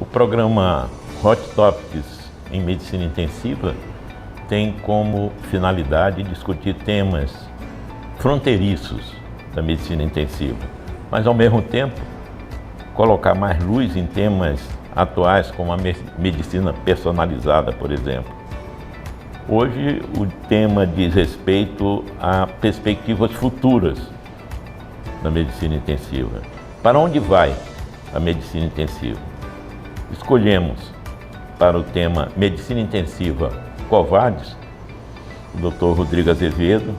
O programa Hot Topics em Medicina Intensiva tem como finalidade discutir temas fronteiriços da medicina intensiva, mas ao mesmo tempo colocar mais luz em temas atuais como a medicina personalizada, por exemplo. Hoje o tema diz respeito a perspectivas futuras da medicina intensiva. Para onde vai a medicina intensiva? Escolhemos para o tema Medicina Intensiva Covades o Dr. Rodrigo Azevedo,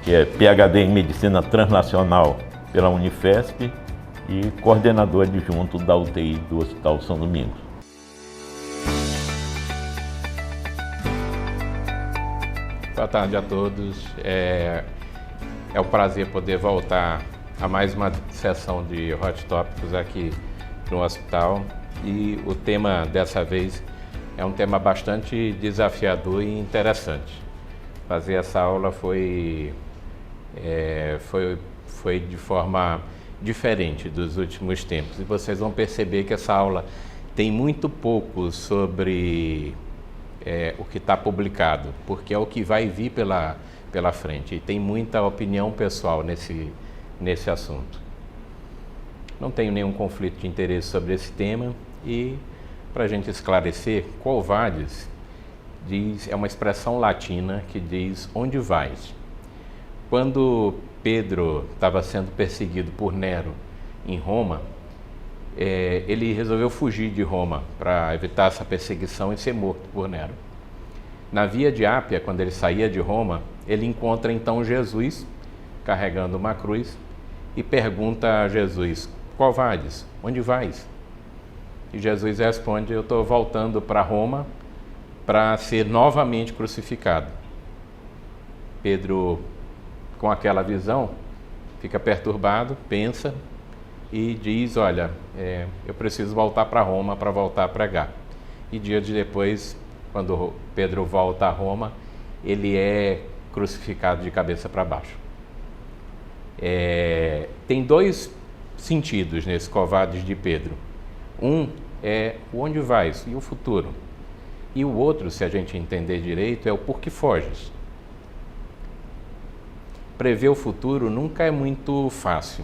que é PhD em Medicina Translacional pela Unifesp e coordenador adjunto da UTI do Hospital São Domingos. Boa tarde a todos. É um prazer poder voltar a mais uma sessão de Hot Topics aqui no hospital. E o tema dessa vez é um tema bastante desafiador e interessante. Fazer essa aula foi de forma diferente dos últimos tempos. E vocês vão perceber que essa aula tem muito pouco sobre o que está publicado, porque é o que vai vir pela frente. E tem muita opinião pessoal nesse assunto. Não tenho nenhum conflito de interesse sobre esse tema e, para a gente esclarecer, Quo Vadis é uma expressão latina que diz onde vais. Quando Pedro estava sendo perseguido por Nero em Roma, ele resolveu fugir de Roma para evitar essa perseguição e ser morto por Nero. Na via de Ápia, quando ele saía de Roma, ele encontra então Jesus carregando uma cruz e pergunta a Jesus: Quo vadis? Onde vais? E Jesus responde: eu estou voltando para Roma para ser novamente crucificado. Pedro, com aquela visão, fica perturbado, pensa e diz: olha, eu preciso voltar para Roma para voltar a pregar. E dias depois, quando Pedro volta a Roma, ele é crucificado de cabeça para baixo. Tem dois sentidos nesse Quo Vadis de Pedro. Um é o onde vais e o futuro. E o outro, se a gente entender direito, é o por que foges. Prever o futuro nunca é muito fácil.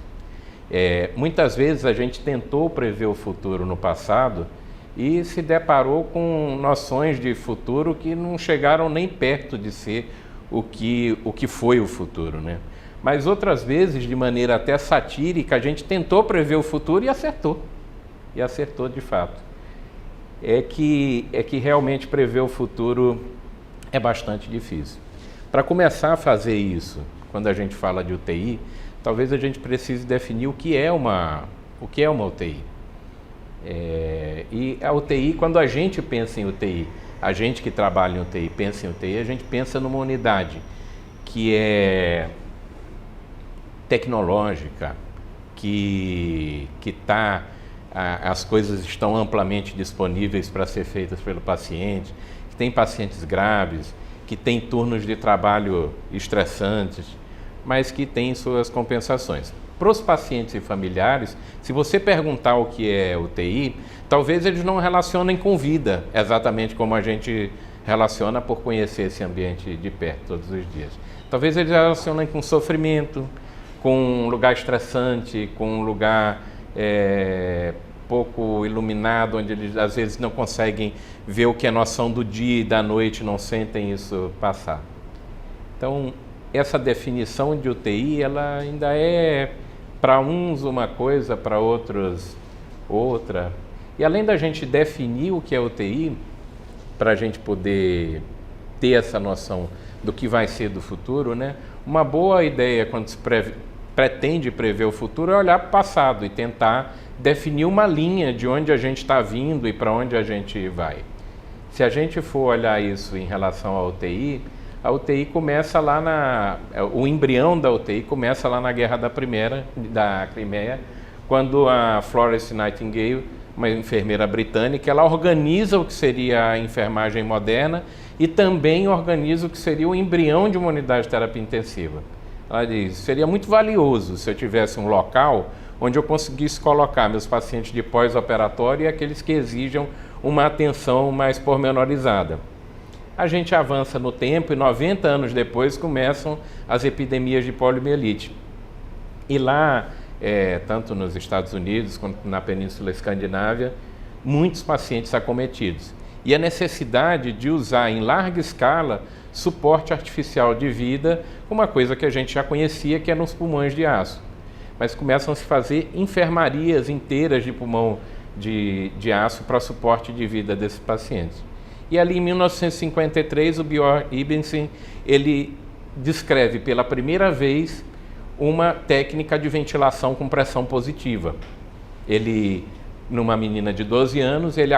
Muitas vezes a gente tentou prever o futuro no passado e se deparou com noções de futuro que não chegaram nem perto de ser o que foi o futuro, né? Mas outras vezes, de maneira até satírica, a gente tentou prever o futuro e acertou. E acertou de fato. É que realmente prever o futuro é bastante difícil. Para começar a fazer isso, quando a gente fala de UTI, talvez a gente precise definir o que é uma UTI. E a UTI, quando a gente pensa em UTI, a gente que trabalha em UTI pensa em UTI, a gente pensa numa unidade que é tecnológica, que as coisas estão amplamente disponíveis para ser feitas pelo paciente, que tem pacientes graves, que tem turnos de trabalho estressantes, mas que tem suas compensações. Para os pacientes e familiares, se você perguntar o que é UTI, talvez eles não relacionem com vida, exatamente como a gente relaciona por conhecer esse ambiente de perto todos os dias. Talvez eles relacionem com sofrimento, com um lugar estressante, com um lugar pouco iluminado, onde eles às vezes não conseguem ver o que é noção do dia e da noite, não sentem isso passar. Então, essa definição de UTI, ela ainda é para uns uma coisa, para outros outra. E além da gente definir o que é UTI, para a gente poder ter essa noção do que vai ser do futuro, né? Uma boa ideia quando se pretende prever o futuro é olhar para o passado e tentar definir uma linha de onde a gente está vindo e para onde a gente vai. Se a gente for olhar isso em relação à UTI, a UTI começa lá o embrião da UTI começa lá na Guerra da Crimeia, quando a Florence Nightingale, uma enfermeira britânica, ela organiza o que seria a enfermagem moderna e também organiza o que seria o embrião de uma unidade de terapia intensiva. Ela diz: seria muito valioso se eu tivesse um local onde eu conseguisse colocar meus pacientes de pós-operatório e aqueles que exijam uma atenção mais pormenorizada. A gente avança no tempo e 90 anos depois começam as epidemias de poliomielite. E lá, tanto nos Estados Unidos quanto na Península Escandinávia, muitos pacientes acometidos. E a necessidade de usar em larga escala suporte artificial de vida, uma coisa que a gente já conhecia, que é nos pulmões de aço. Mas começam a se fazer enfermarias inteiras de pulmão de aço para suporte de vida desses pacientes. E ali em 1953 o Björn Ibensen, ele descreve pela primeira vez uma técnica de ventilação com pressão positiva. Ele, numa menina de 12 anos, ele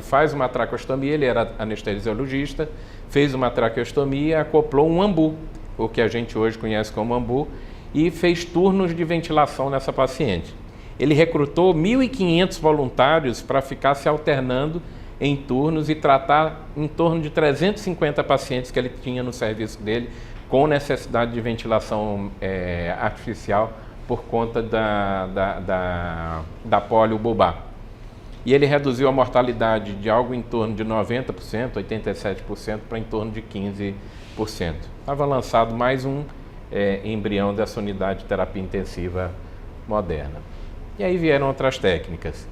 faz uma traqueostomia, ele era anestesiologista, fez uma traqueostomia, acoplou um ambu, o que a gente hoje conhece como ambu, e fez turnos de ventilação nessa paciente. Ele recrutou 1.500 voluntários para ficar se alternando em turnos e tratar em torno de 350 pacientes que ele tinha no serviço dele com necessidade de ventilação artificial por conta da polio bubar. E ele reduziu a mortalidade de algo em torno de 90%, 87%, para em torno de 15%. Estava lançado mais um embrião dessa unidade de terapia intensiva moderna. E aí vieram outras técnicas.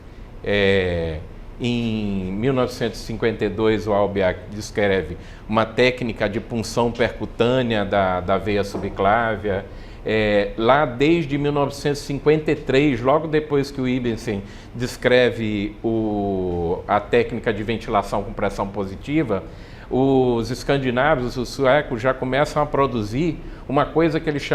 Em 1952, o Albiach descreve uma técnica de punção percutânea da veia subclávia. Lá desde 1953, logo depois que o Ibensen descreve a técnica de ventilação com pressão positiva, os escandinavos, os suecos, já começam a produzir uma coisa que eles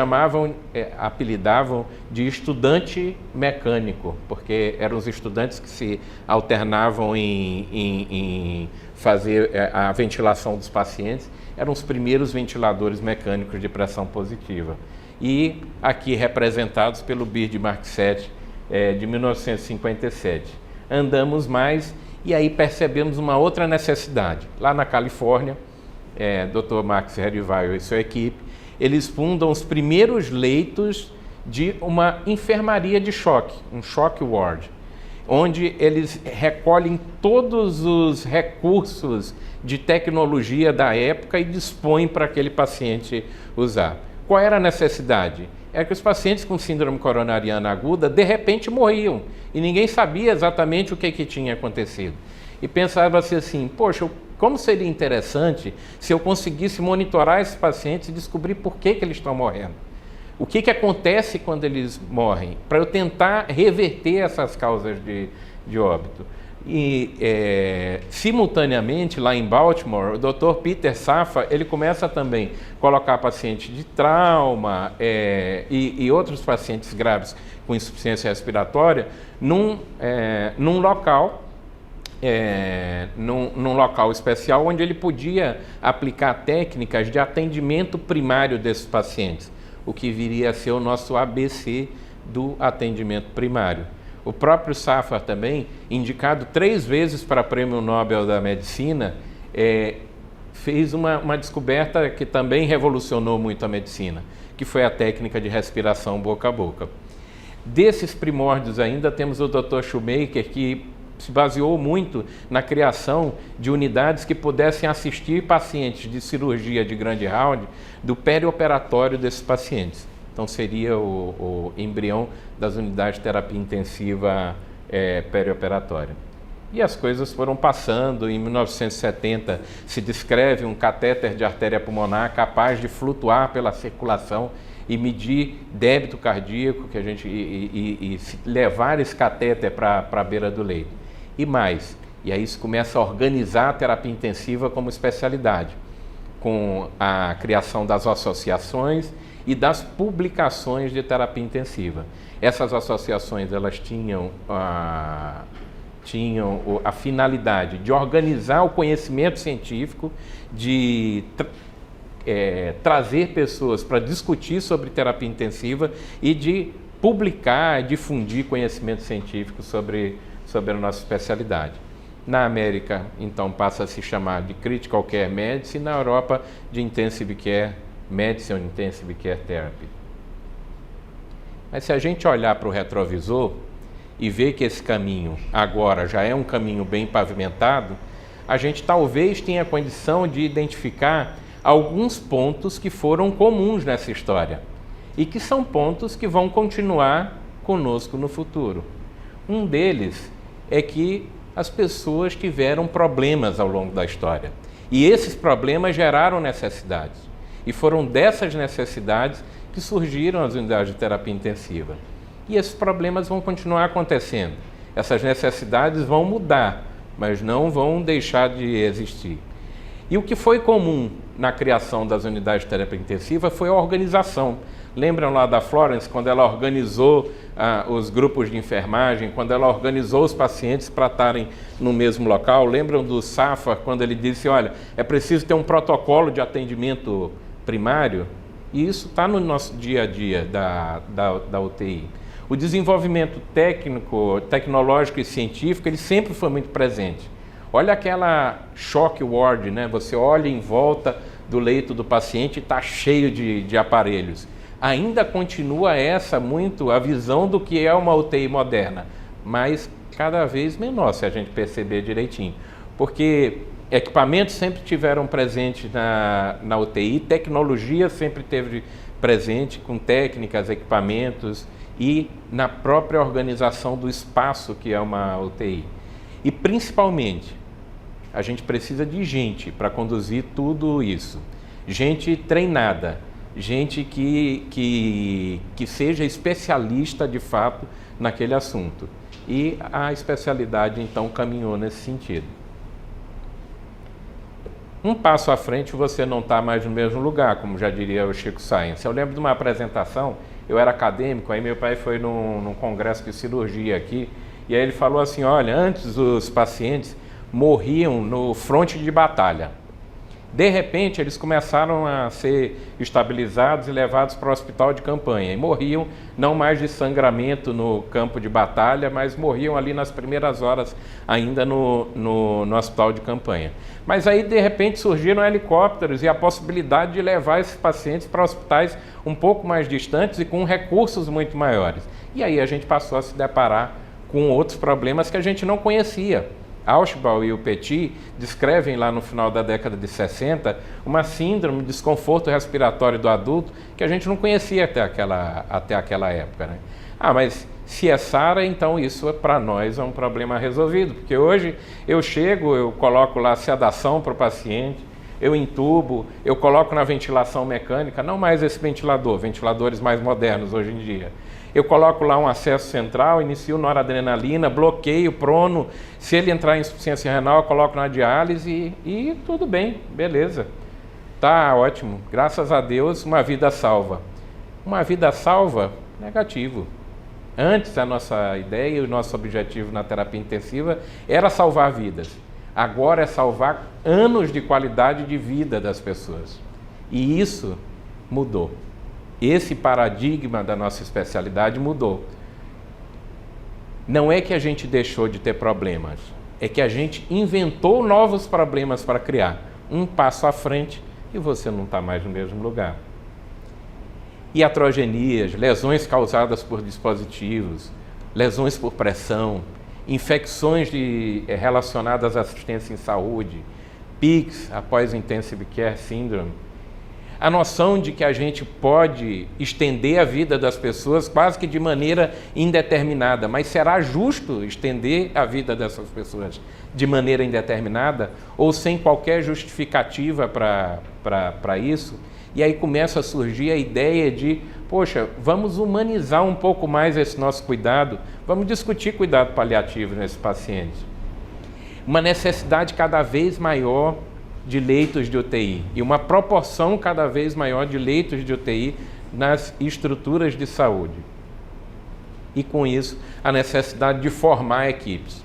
apelidavam de estudante mecânico, porque eram os estudantes que se alternavam em fazer a ventilação dos pacientes, eram os primeiros ventiladores mecânicos de pressão positiva. E aqui representados pelo Bird Mark VII de 1957. Andamos mais e aí percebemos uma outra necessidade. Lá na Califórnia, Dr. Max Herriweil e sua equipe, eles fundam os primeiros leitos de uma enfermaria de choque, um shock ward, onde eles recolhem todos os recursos de tecnologia da época e dispõem para aquele paciente usar. Qual era a necessidade? Era que os pacientes com síndrome coronariana aguda, de repente, morriam e ninguém sabia exatamente o que tinha acontecido. E pensava-se assim, poxa, como seria interessante se eu conseguisse monitorar esses pacientes e descobrir por que eles estão morrendo. O que acontece quando eles morrem, para eu tentar reverter essas causas de óbito. E, simultaneamente, lá em Baltimore, o Dr. Peter Safar, ele começa também a colocar pacientes de trauma e outros pacientes graves com insuficiência respiratória num local especial, onde ele podia aplicar técnicas de atendimento primário desses pacientes, o que viria a ser o nosso ABC do atendimento primário. O próprio Safar também, indicado 3 vezes para Prêmio Nobel da Medicina, fez uma descoberta que também revolucionou muito a medicina, que foi a técnica de respiração boca a boca. Desses primórdios ainda temos o Dr. Shoemaker, que se baseou muito na criação de unidades que pudessem assistir pacientes de cirurgia de grande round do perioperatório desses pacientes. Então seria o embrião das unidades de terapia intensiva perioperatória. E as coisas foram passando. Em 1970 se descreve um catéter de artéria pulmonar capaz de flutuar pela circulação e medir débito cardíaco, e levar esse catéter para a beira do leito. E mais, e aí isso começa a organizar a terapia intensiva como especialidade, com a criação das associações e das publicações de terapia intensiva. Essas associações, elas tinham a finalidade de organizar o conhecimento científico, de trazer pessoas para discutir sobre terapia intensiva e de publicar, difundir conhecimento científico sobre a nossa especialidade. Na América, então, passa a se chamar de Critical Care Medicine, na Europa, de Intensive Care Medicine ou Intensive Care Therapy. Mas se a gente olhar para o retrovisor e ver que esse caminho agora já é um caminho bem pavimentado, a gente talvez tenha condição de identificar alguns pontos que foram comuns nessa história e que são pontos que vão continuar conosco no futuro. Um deles é que as pessoas tiveram problemas ao longo da história e esses problemas geraram necessidades e foram dessas necessidades que surgiram as unidades de terapia intensiva. E esses problemas vão continuar acontecendo. Essas necessidades vão mudar, mas não vão deixar de existir. E o que foi comum na criação das unidades de terapia intensiva foi a organização. Lembram lá da Florence, quando ela organizou os grupos de enfermagem, quando ela organizou os pacientes para estarem no mesmo local? Lembram do Safar, quando ele disse, olha, é preciso ter um protocolo de atendimento primário? E isso está no nosso dia a dia da UTI. O desenvolvimento técnico, tecnológico e científico, ele sempre foi muito presente. Olha aquela shock ward, né? Você olha em volta do leito do paciente e está cheio de aparelhos. Ainda continua muito a visão do que é uma UTI moderna, mas cada vez menor, se a gente perceber direitinho. Porque equipamentos sempre tiveram presente na UTI, tecnologia sempre teve presente com técnicas, equipamentos e na própria organização do espaço que é uma UTI. E principalmente, a gente precisa de gente para conduzir tudo isso. Gente treinada, gente que seja especialista de fato naquele assunto. E a especialidade então caminhou nesse sentido. Um passo à frente você não está mais no mesmo lugar, como já diria o Chico Science. Eu lembro de uma apresentação, eu era acadêmico, aí meu pai foi num congresso de cirurgia aqui, e aí ele falou assim, olha, antes os pacientes morriam no fronte de batalha. De repente, eles começaram a ser estabilizados e levados para o hospital de campanha. E morriam não mais de sangramento no campo de batalha, mas morriam ali nas primeiras horas ainda no hospital de campanha. Mas aí, de repente, surgiram helicópteros e a possibilidade de levar esses pacientes para hospitais um pouco mais distantes e com recursos muito maiores. E aí a gente passou a se deparar com outros problemas que a gente não conhecia. Ausubel e o Petit descrevem lá no final da década de 60 uma síndrome de desconforto respiratório do adulto que a gente não conhecia até aquela época, né? Mas se é SARA, então isso para nós é um problema resolvido, porque hoje eu chego, eu coloco lá sedação para o paciente, eu entubo, eu coloco na ventilação mecânica, não mais esse ventilador, ventiladores mais modernos hoje em dia. Eu coloco lá um acesso central, inicio noradrenalina, bloqueio, prono. Se ele entrar em insuficiência renal, eu coloco na diálise e tudo bem, beleza. Tá ótimo, graças a Deus, uma vida salva. Uma vida salva, negativo. Antes, a nossa ideia e o nosso objetivo na terapia intensiva era salvar vidas. Agora é salvar anos de qualidade de vida das pessoas. E isso mudou. Esse paradigma da nossa especialidade mudou. Não é que a gente deixou de ter problemas, é que a gente inventou novos problemas para criar. Um passo à frente e você não está mais no mesmo lugar. Iatrogenias, lesões causadas por dispositivos, lesões por pressão, infecções relacionadas à assistência em saúde, PICS, após Intensive Care Syndrome. A noção de que a gente pode estender a vida das pessoas quase que de maneira indeterminada, mas será justo estender a vida dessas pessoas de maneira indeterminada ou sem qualquer justificativa para isso? E aí começa a surgir a ideia de, poxa, vamos humanizar um pouco mais esse nosso cuidado, vamos discutir cuidado paliativo nesses pacientes. Uma necessidade cada vez maior de leitos de UTI e uma proporção cada vez maior de leitos de UTI nas estruturas de saúde. E com isso, a necessidade de formar equipes.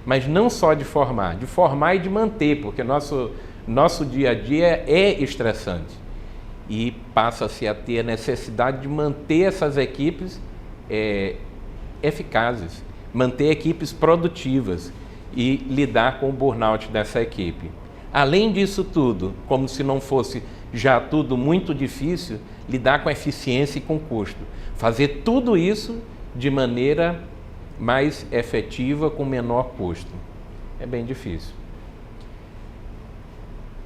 Mas não só de formar e de manter, porque nosso dia a dia é estressante. E passa-se a ter a necessidade de manter essas equipes eficazes, manter equipes produtivas e lidar com o burnout dessa equipe. Além disso tudo, como se não fosse já tudo muito difícil, lidar com eficiência e com custo. Fazer tudo isso de maneira mais efetiva, com menor custo. É bem difícil.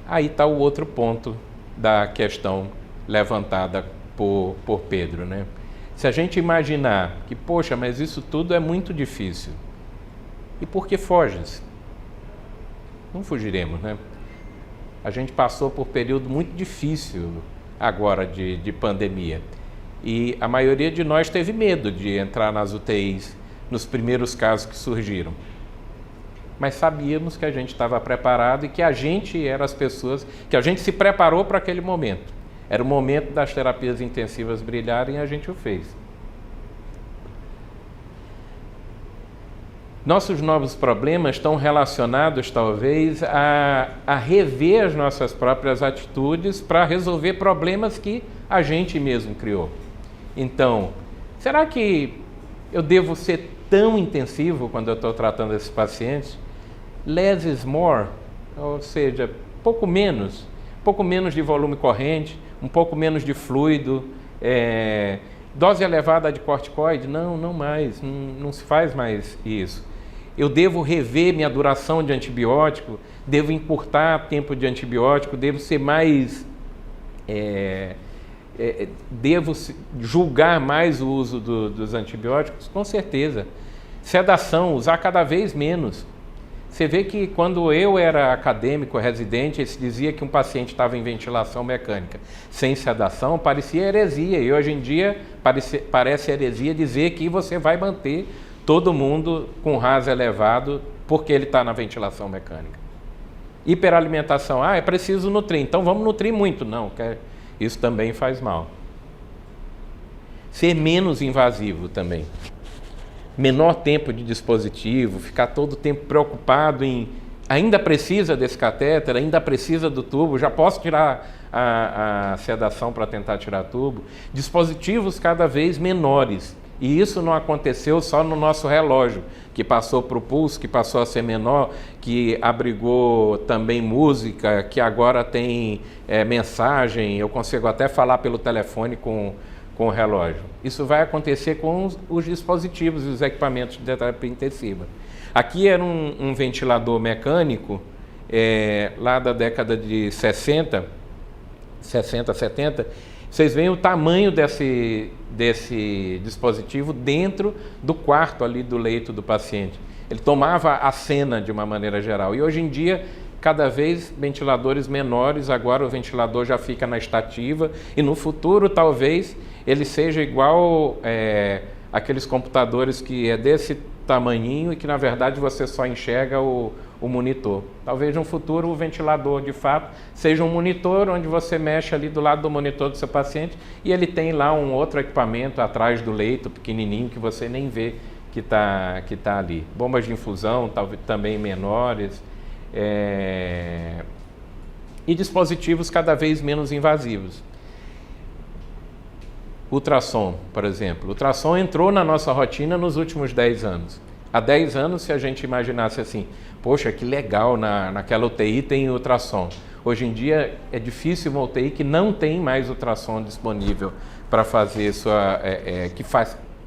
Aí está o outro ponto da questão levantada por Pedro, né? Se a gente imaginar que, poxa, mas isso tudo é muito difícil, e por que foges? Não fugiremos, né? A gente passou por um período muito difícil agora de pandemia, e a maioria de nós teve medo de entrar nas UTIs nos primeiros casos que surgiram. Mas sabíamos que a gente estava preparado e que a gente era as pessoas, que a gente se preparou para aquele momento. Era o momento das terapias intensivas brilharem e a gente o fez. Nossos novos problemas estão relacionados, talvez, a rever as nossas próprias atitudes para resolver problemas que a gente mesmo criou. Então, será que eu devo ser tão intensivo quando eu estou tratando esses pacientes? Less is more, ou seja, pouco menos de volume corrente, um pouco menos de fluido, dose elevada de corticoide? Não mais, não se faz mais isso. Eu devo rever minha duração de antibiótico, devo encurtar tempo de antibiótico, devo ser mais... devo julgar mais o uso dos antibióticos? Com certeza. Sedação, usar cada vez menos. Você vê que quando eu era acadêmico, residente, se dizia que um paciente estava em ventilação mecânica sem sedação, parecia heresia. E hoje em dia parece heresia dizer que você vai manter todo mundo com RAS elevado porque ele está na ventilação mecânica. Hiperalimentação, é preciso nutrir, então vamos nutrir muito. Não, isso também faz mal. Ser menos invasivo também. Menor tempo de dispositivo, ficar todo o tempo preocupado em ainda precisa desse catéter, ainda precisa do tubo, já posso tirar a sedação para tentar tirar tubo. Dispositivos cada vez menores. E isso não aconteceu só no nosso relógio, que passou para o pulso, que passou a ser menor, que abrigou também música, que agora tem mensagem, eu consigo até falar pelo telefone com o relógio. Isso vai acontecer com os dispositivos e os equipamentos de terapia intensiva. Aqui era um ventilador mecânico, lá da década de 60, 70. Vocês veem o tamanho desse dispositivo dentro do quarto ali do leito do paciente. Ele tomava a cena de uma maneira geral. E hoje em dia, cada vez ventiladores menores, agora o ventilador já fica na estativa e no futuro talvez ele seja igual aqueles computadores que é desse tamanhinho e que na verdade você só enxerga o monitor. Talvez no futuro o ventilador de fato seja um monitor onde você mexe ali do lado do monitor do seu paciente e ele tem lá um outro equipamento atrás do leito pequenininho que você nem vê que tá ali. Bombas de infusão talvez também menores. E dispositivos cada vez menos invasivos. Ultrassom, por exemplo. O ultrassom entrou na nossa rotina nos últimos 10 anos. Há 10 anos, se a gente imaginasse assim, poxa, que legal, naquela UTI tem ultrassom. Hoje em dia é difícil uma UTI que não tem mais ultrassom disponível para fazer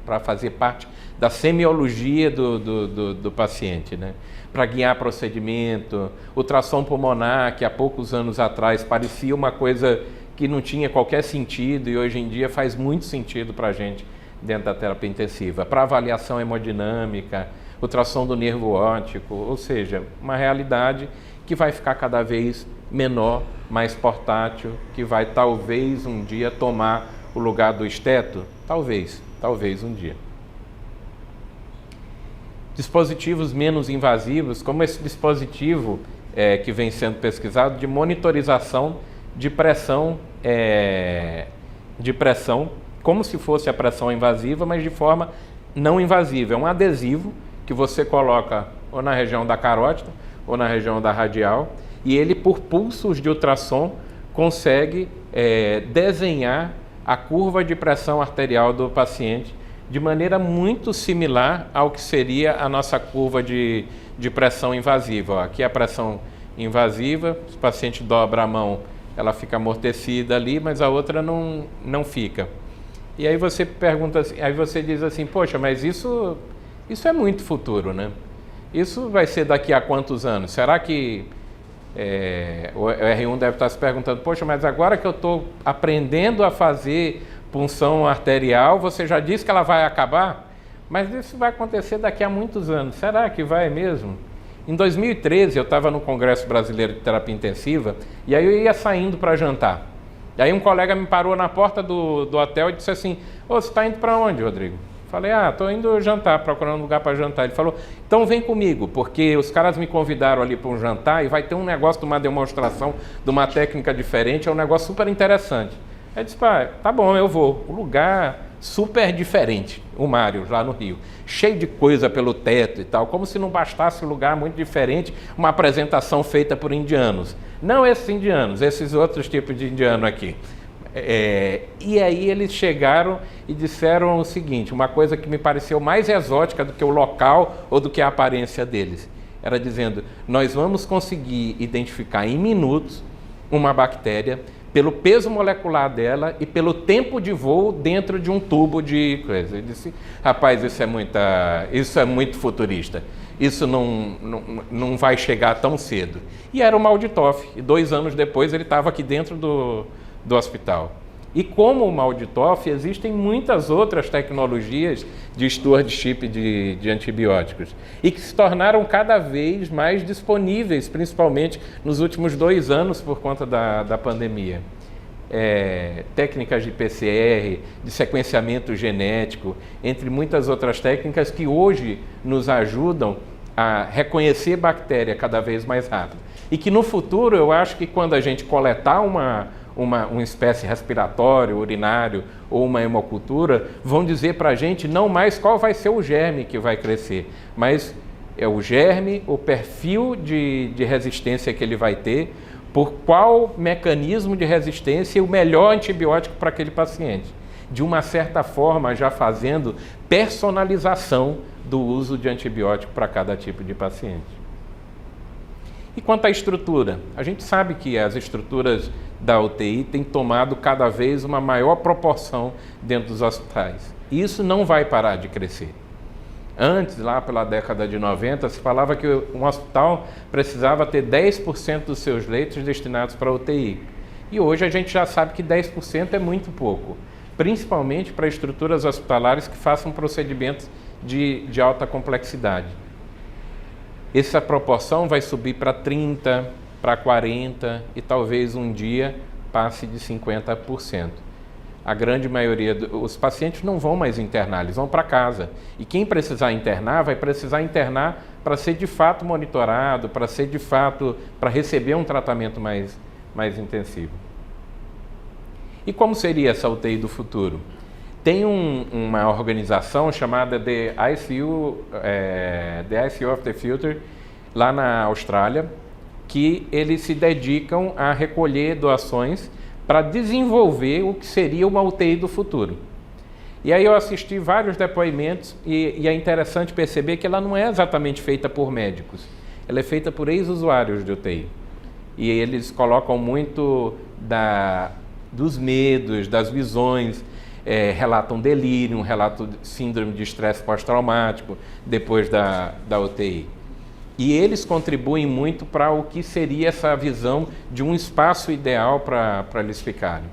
para fazer parte da semiologia do paciente, né? Para guiar procedimento, ultrassom pulmonar, que há poucos anos atrás parecia uma coisa que não tinha qualquer sentido e hoje em dia faz muito sentido para a gente dentro da terapia intensiva. Para avaliação hemodinâmica, ultrassom do nervo óptico, ou seja, uma realidade que vai ficar cada vez menor, mais portátil, que vai talvez um dia tomar o lugar do esteto, talvez um dia. Dispositivos menos invasivos, como esse dispositivo que vem sendo pesquisado de monitorização de pressão, como se fosse a pressão invasiva, mas de forma não invasiva. É um adesivo que você coloca ou na região da carótida ou na região da radial e ele, por pulsos de ultrassom, consegue desenhar a curva de pressão arterial do paciente de maneira muito similar ao que seria a nossa curva de pressão invasiva. Aqui é a pressão invasiva, o paciente dobra a mão, ela fica amortecida ali, mas a outra não fica. E aí você pergunta, aí você diz assim, poxa, mas isso é muito futuro, né? Isso vai ser daqui a quantos anos? Será que o R1 deve estar se perguntando, poxa, mas agora que eu estou aprendendo a fazer punção arterial, você já disse que ela vai acabar? Mas isso vai acontecer daqui a muitos anos. Será que vai mesmo? Em 2013, eu estava no Congresso Brasileiro de Terapia Intensiva e aí eu ia saindo para jantar. E aí um colega me parou na porta do hotel e disse assim, ô, você está indo para onde, Rodrigo? Falei, estou indo jantar, procurando um lugar para jantar. Ele falou, então vem comigo, porque os caras me convidaram ali para um jantar e vai ter um negócio de uma demonstração de uma técnica diferente, é um negócio super interessante. Aí disse, tá bom, eu vou. O lugar super diferente, o Mário, lá no Rio. Cheio de coisa pelo teto e tal, como se não bastasse um lugar muito diferente, uma apresentação feita por indianos. Não esses indianos, esses outros tipos de indiano aqui. E aí eles chegaram e disseram o seguinte, uma coisa que me pareceu mais exótica do que o local ou do que a aparência deles. Era dizendo, nós vamos conseguir identificar em minutos uma bactéria pelo peso molecular dela e pelo tempo de voo dentro de um tubo de coisa. Ele disse, rapaz, isso é muito futurista. Isso não vai chegar tão cedo. E era o Malditoff. E 2 anos depois ele estava aqui dentro do hospital. E como o Malditoff, existem muitas outras tecnologias de stewardship de antibióticos e que se tornaram cada vez mais disponíveis, principalmente nos últimos 2 anos por conta da pandemia. Técnicas de PCR, de sequenciamento genético, entre muitas outras técnicas que hoje nos ajudam a reconhecer bactéria cada vez mais rápido. E que no futuro, eu acho que quando a gente coletar uma espécie respiratória, urinário ou uma hemocultura, vão dizer para a gente não mais qual vai ser o germe que vai crescer, mas é o germe, o perfil de resistência que ele vai ter, por qual mecanismo de resistência e o melhor antibiótico para aquele paciente. De uma certa forma, já fazendo personalização do uso de antibiótico para cada tipo de paciente. E quanto à estrutura? A gente sabe que as estruturas da UTI têm tomado cada vez uma maior proporção dentro dos hospitais. E isso não vai parar de crescer. Antes, lá pela década de 90, se falava que um hospital precisava ter 10% dos seus leitos destinados para a UTI. E hoje a gente já sabe que 10% é muito pouco, principalmente para estruturas hospitalares que façam procedimentos de alta complexidade. Essa proporção vai subir para 30%, para 40% e talvez um dia passe de 50%. A grande maioria dos pacientes não vão mais internar, eles vão para casa. E quem precisar internar, vai precisar internar para ser de fato monitorado, para ser de fato, para receber um tratamento mais intensivo. E como seria essa UTI do futuro? Tem uma organização chamada The ICU of the Future, lá na Austrália, que eles se dedicam a recolher doações para desenvolver o que seria uma UTI do futuro. E aí eu assisti vários depoimentos e é interessante perceber que ela não é exatamente feita por médicos, ela é feita por ex-usuários de UTI. E eles colocam muito dos medos, das visões, relatam delírio, relatam síndrome de estresse pós-traumático depois da UTI. E eles contribuem muito para o que seria essa visão de um espaço ideal para eles ficarem.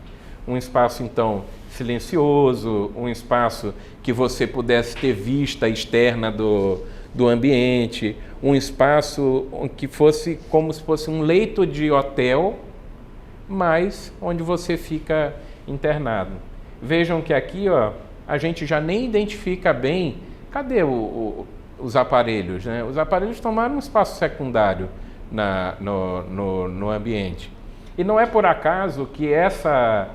Um espaço, então, silencioso, um espaço que você pudesse ter vista externa do ambiente, um espaço que fosse como se fosse um leito de hotel, mas onde você fica internado. Vejam que aqui, a gente já nem identifica bem, cadê os aparelhos, né? Os aparelhos tomaram um espaço secundário no ambiente. E não é por acaso que essa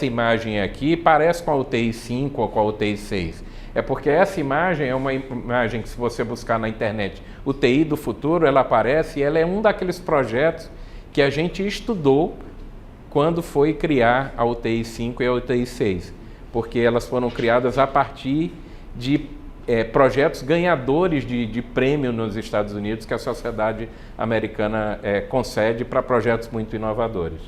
imagem aqui parece com a UTI 5 ou com a UTI 6. É porque essa imagem é uma imagem que, se você buscar na internet, UTI do futuro, ela aparece e ela é um daqueles projetos que a gente estudou quando foi criar a UTI 5 e a UTI 6, porque elas foram criadas a partir de projetos ganhadores de prêmio nos Estados Unidos que a sociedade americana concede para projetos muito inovadores.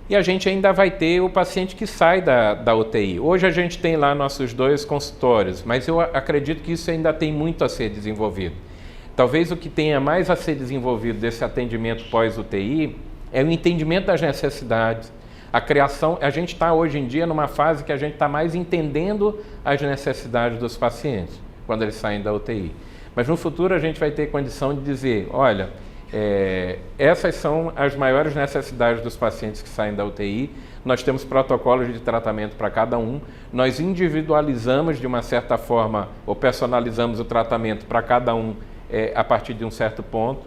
E a gente ainda vai ter o paciente que sai da UTI. Hoje a gente tem lá nossos 2 consultórios, mas eu acredito que isso ainda tem muito a ser desenvolvido. Talvez o que tenha mais a ser desenvolvido desse atendimento pós-UTI é o entendimento das necessidades, a criação. A gente está hoje em dia numa fase que a gente está mais entendendo as necessidades dos pacientes quando eles saem da UTI. Mas no futuro a gente vai ter condição de dizer, olha, essas são as maiores necessidades dos pacientes que saem da UTI, nós temos protocolos de tratamento para cada um, nós individualizamos de uma certa forma, ou personalizamos o tratamento para cada um a partir de um certo ponto.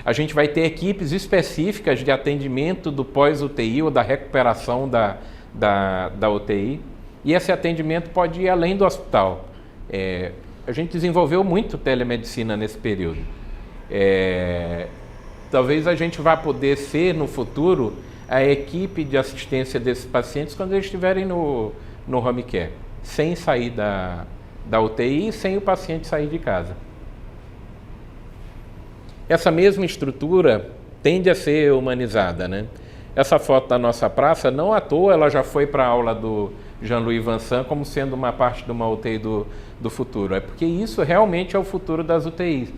A gente vai ter equipes específicas de atendimento do pós-UTI ou da recuperação da UTI, e esse atendimento pode ir além do hospital. A gente desenvolveu muito telemedicina nesse período. Talvez a gente vá poder ser, no futuro, a equipe de assistência desses pacientes quando eles estiverem no home care, sem sair da UTI e sem o paciente sair de casa. Essa mesma estrutura tende a ser humanizada, né? Essa foto da nossa praça, não à toa, ela já foi para a aula do Jean-Louis Vincent como sendo uma parte de uma UTI do futuro. É porque isso realmente é o futuro das UTIs.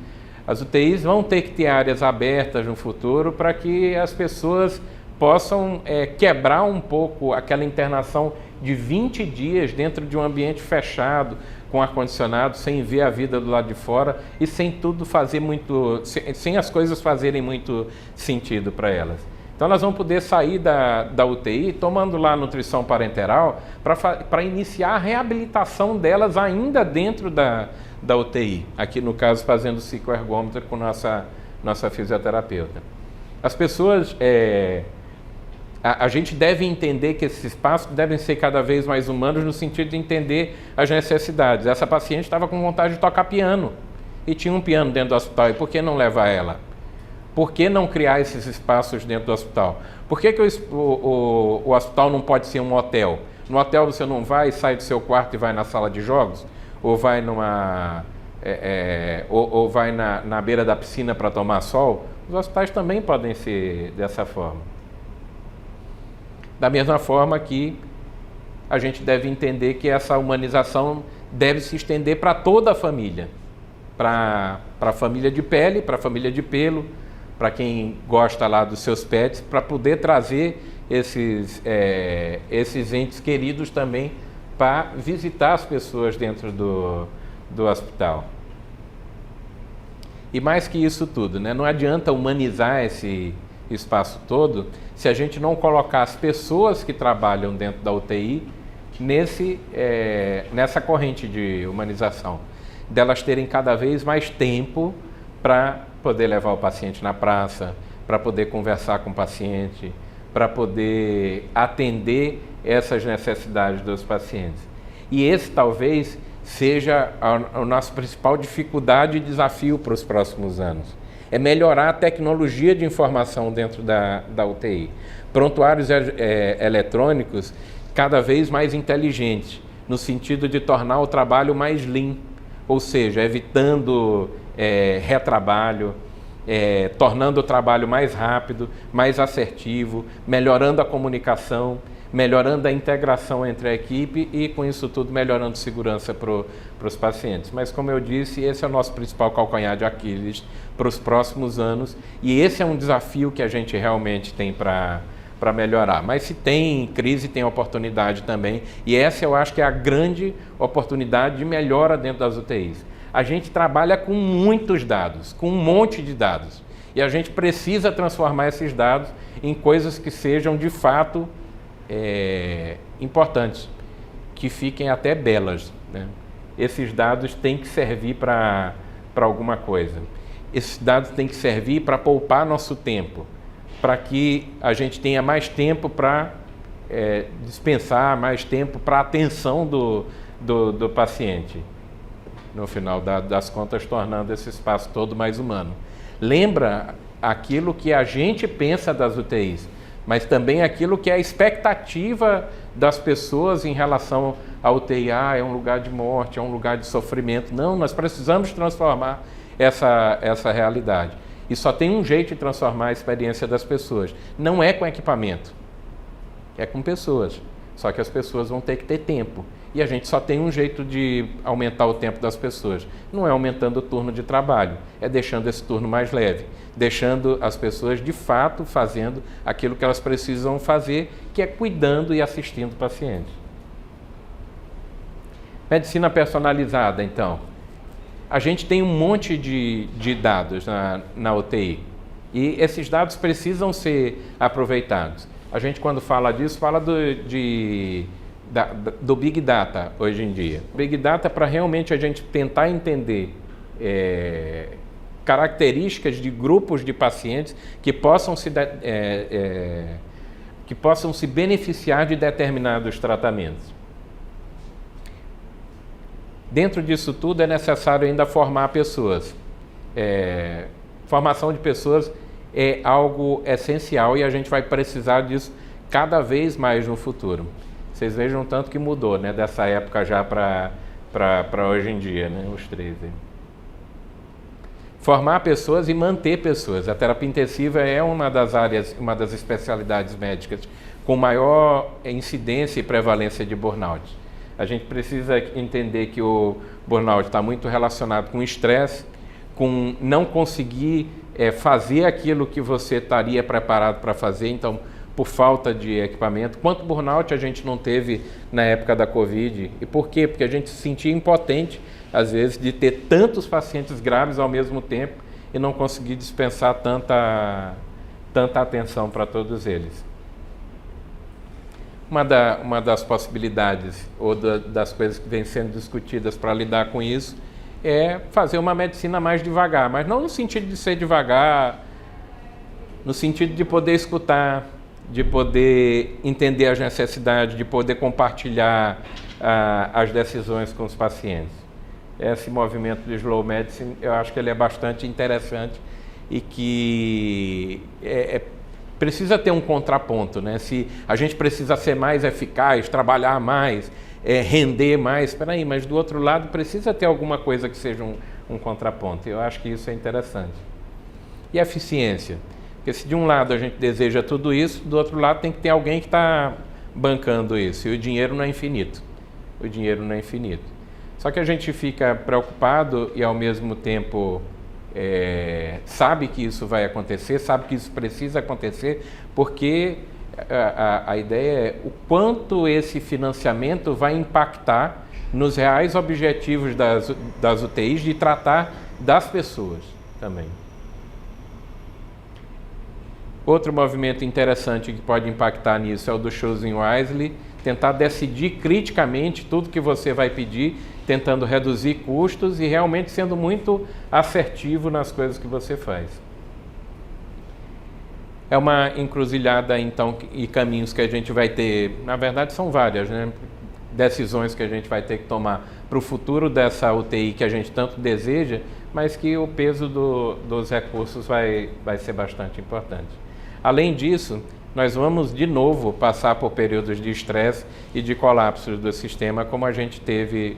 As UTIs vão ter que ter áreas abertas no futuro para que as pessoas possam quebrar um pouco aquela internação de 20 dias dentro de um ambiente fechado, com ar-condicionado, sem ver a vida do lado de fora e sem tudo fazer muito, sem as coisas fazerem muito sentido para elas. Então elas vão poder sair da UTI tomando lá a nutrição parenteral para iniciar a reabilitação delas ainda dentro da UTI. Aqui no caso fazendo o cicloergômetro com nossa fisioterapeuta. As pessoas, a gente deve entender que esses espaços devem ser cada vez mais humanos no sentido de entender as necessidades. Essa paciente estava com vontade de tocar piano e tinha um piano dentro do hospital. E por que não levar ela? Por que não criar esses espaços dentro do hospital? Por que o hospital não pode ser um hotel? No hotel você não vai, sai do seu quarto e vai na sala de jogos? Ou vai ou vai na beira da piscina para tomar sol? Os hospitais também podem ser dessa forma. Da mesma forma que a gente deve entender que essa humanização deve se estender para toda a família. Para a família de pele, para a família de pelo, para quem gosta lá dos seus pets, para poder trazer esses entes queridos também para visitar as pessoas dentro do hospital. E mais que isso tudo, né? Não adianta humanizar esse espaço todo se a gente não colocar as pessoas que trabalham dentro da UTI nessa corrente de humanização, delas terem cada vez mais tempo para poder levar o paciente na praça, para poder conversar com o paciente, para poder atender essas necessidades dos pacientes. E esse talvez seja a nossa principal dificuldade e desafio para os próximos anos. É melhorar a tecnologia de informação dentro da UTI. Prontuários eletrônicos cada vez mais inteligentes, no sentido de tornar o trabalho mais lean, ou seja, evitando retrabalho, tornando o trabalho mais rápido, mais assertivo, melhorando a comunicação, melhorando a integração entre a equipe e, com isso tudo, melhorando segurança para os pacientes. Mas, como eu disse, esse é o nosso principal calcanhar de Aquiles para os próximos anos e esse é um desafio que a gente realmente tem para melhorar. Mas se tem crise, tem oportunidade também e essa eu acho que é a grande oportunidade de melhora dentro das UTIs. A gente trabalha com muitos dados, com um monte de dados e a gente precisa transformar esses dados em coisas que sejam de fato importantes, que fiquem até belas, né? Esses dados têm que servir para alguma coisa. Esses dados têm que servir para poupar nosso tempo, para que a gente tenha mais tempo para dispensar, mais tempo para atenção do paciente. No final das contas, tornando esse espaço todo mais humano. Lembra aquilo que a gente pensa das UTIs, mas também aquilo que é a expectativa das pessoas em relação à UTI. É um lugar de morte, é um lugar de sofrimento. Não, nós precisamos transformar essa realidade. E só tem um jeito de transformar a experiência das pessoas. Não é com equipamento, é com pessoas. Só que as pessoas vão ter que ter tempo. E a gente só tem um jeito de aumentar o tempo das pessoas. Não é aumentando o turno de trabalho, é deixando esse turno mais leve, deixando as pessoas de fato fazendo aquilo que elas precisam fazer, que é cuidando e assistindo pacientes. Medicina personalizada, então. A gente tem um monte de dados na UTI e esses dados precisam ser aproveitados. A gente, quando fala disso, fala do Big Data hoje em dia. Big Data para realmente a gente tentar entender características de grupos de pacientes que possam se beneficiar de determinados tratamentos. Dentro disso tudo é necessário ainda formar pessoas. Formação de pessoas é algo essencial e a gente vai precisar disso cada vez mais no futuro. Vocês vejam tanto que mudou, né, dessa época já para hoje em dia, né, os 13. Formar pessoas e manter pessoas. A terapia intensiva é uma das áreas, uma das especialidades médicas com maior incidência e prevalência de burnout. A gente precisa entender que o burnout está muito relacionado com estresse, com não conseguir fazer aquilo que você estaria preparado para fazer, então, por falta de equipamento. Quanto burnout a gente não teve na época da Covid? E por quê? Porque a gente se sentia impotente, às vezes, de ter tantos pacientes graves ao mesmo tempo e não conseguir dispensar tanta atenção para todos eles. Uma das possibilidades ou das coisas que vêm sendo discutidas para lidar com isso é fazer uma medicina mais devagar, mas não no sentido de ser devagar, no sentido de poder escutar, de poder entender as necessidades, de poder compartilhar as decisões com os pacientes. Esse movimento de Slow Medicine, eu acho que ele é bastante interessante e que precisa ter um contraponto, né? Se a gente precisa ser mais eficaz, trabalhar mais, render mais, espera aí, mas do outro lado precisa ter alguma coisa que seja um contraponto. Eu acho que isso é interessante. E a eficiência? Porque se de um lado a gente deseja tudo isso, do outro lado tem que ter alguém que está bancando isso. E o dinheiro não é infinito. O dinheiro não é infinito. Só que a gente fica preocupado e ao mesmo tempo sabe que isso vai acontecer, sabe que isso precisa acontecer, porque a ideia é o quanto esse financiamento vai impactar nos reais objetivos das UTIs de tratar das pessoas também. Outro movimento interessante que pode impactar nisso é o do Choosing Wisely, tentar decidir criticamente tudo que você vai pedir, tentando reduzir custos e realmente sendo muito assertivo nas coisas que você faz. É uma encruzilhada, então, e caminhos que a gente vai ter, na verdade são várias, né? Decisões que a gente vai ter que tomar para o futuro dessa UTI que a gente tanto deseja, mas que o peso dos recursos vai ser bastante importante. Além disso, nós vamos de novo passar por períodos de estresse e de colapsos do sistema como a gente teve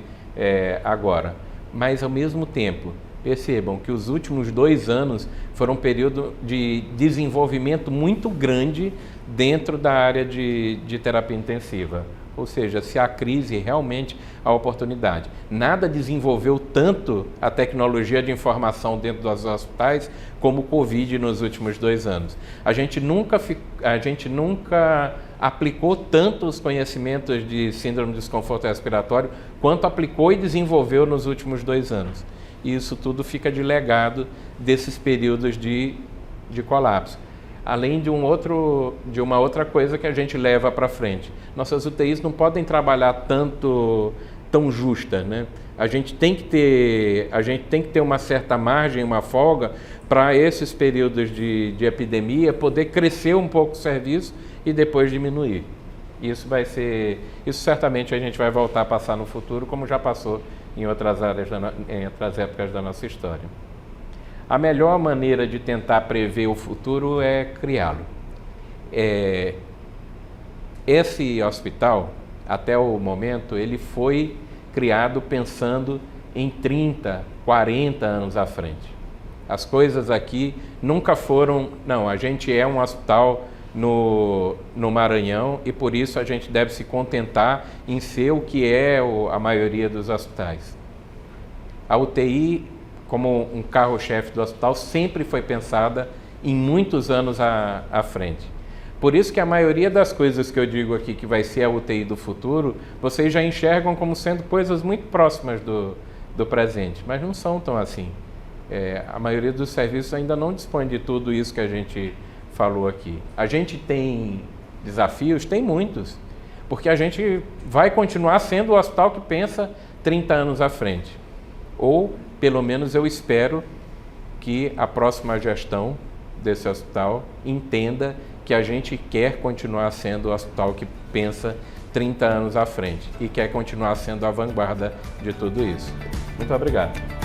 agora. Mas ao mesmo tempo, percebam que os últimos 2 anos foram um período de desenvolvimento muito grande dentro da área de terapia intensiva. Ou seja, se há crise, realmente há oportunidade. Nada desenvolveu tanto a tecnologia de informação dentro dos hospitais como o Covid nos últimos 2 anos. A gente nunca aplicou tanto os conhecimentos de síndrome de desconforto respiratório quanto aplicou e desenvolveu nos últimos 2 anos. E isso tudo fica de legado desses períodos de colapso. Além de uma outra coisa que a gente leva para frente. Nossas UTIs não podem trabalhar tão justa, né? A gente tem que ter uma certa margem, uma folga, para esses períodos de epidemia poder crescer um pouco o serviço e depois diminuir. Isso certamente a gente vai voltar a passar no futuro, como já passou em outras áreas, em outras épocas da nossa história. A melhor maneira de tentar prever o futuro é criá-lo. Esse hospital, até o momento, ele foi criado pensando em 30, 40 anos à frente. As coisas aqui nunca foram... Não, a gente é um hospital no Maranhão, e por isso a gente deve se contentar em ser o que é a maioria dos hospitais. A UTI, como um carro-chefe do hospital, sempre foi pensada em muitos anos à frente. Por isso que a maioria das coisas que eu digo aqui que vai ser a UTI do futuro, vocês já enxergam como sendo coisas muito próximas do presente, mas não são tão assim. A maioria dos serviços ainda não dispõe de tudo isso que a gente falou aqui. A gente tem desafios? Tem muitos, porque a gente vai continuar sendo o hospital que pensa 30 anos à frente. Ou, pelo menos, eu espero que a próxima gestão desse hospital entenda que a gente quer continuar sendo o hospital que pensa 30 anos à frente e quer continuar sendo a vanguarda de tudo isso. Muito obrigado.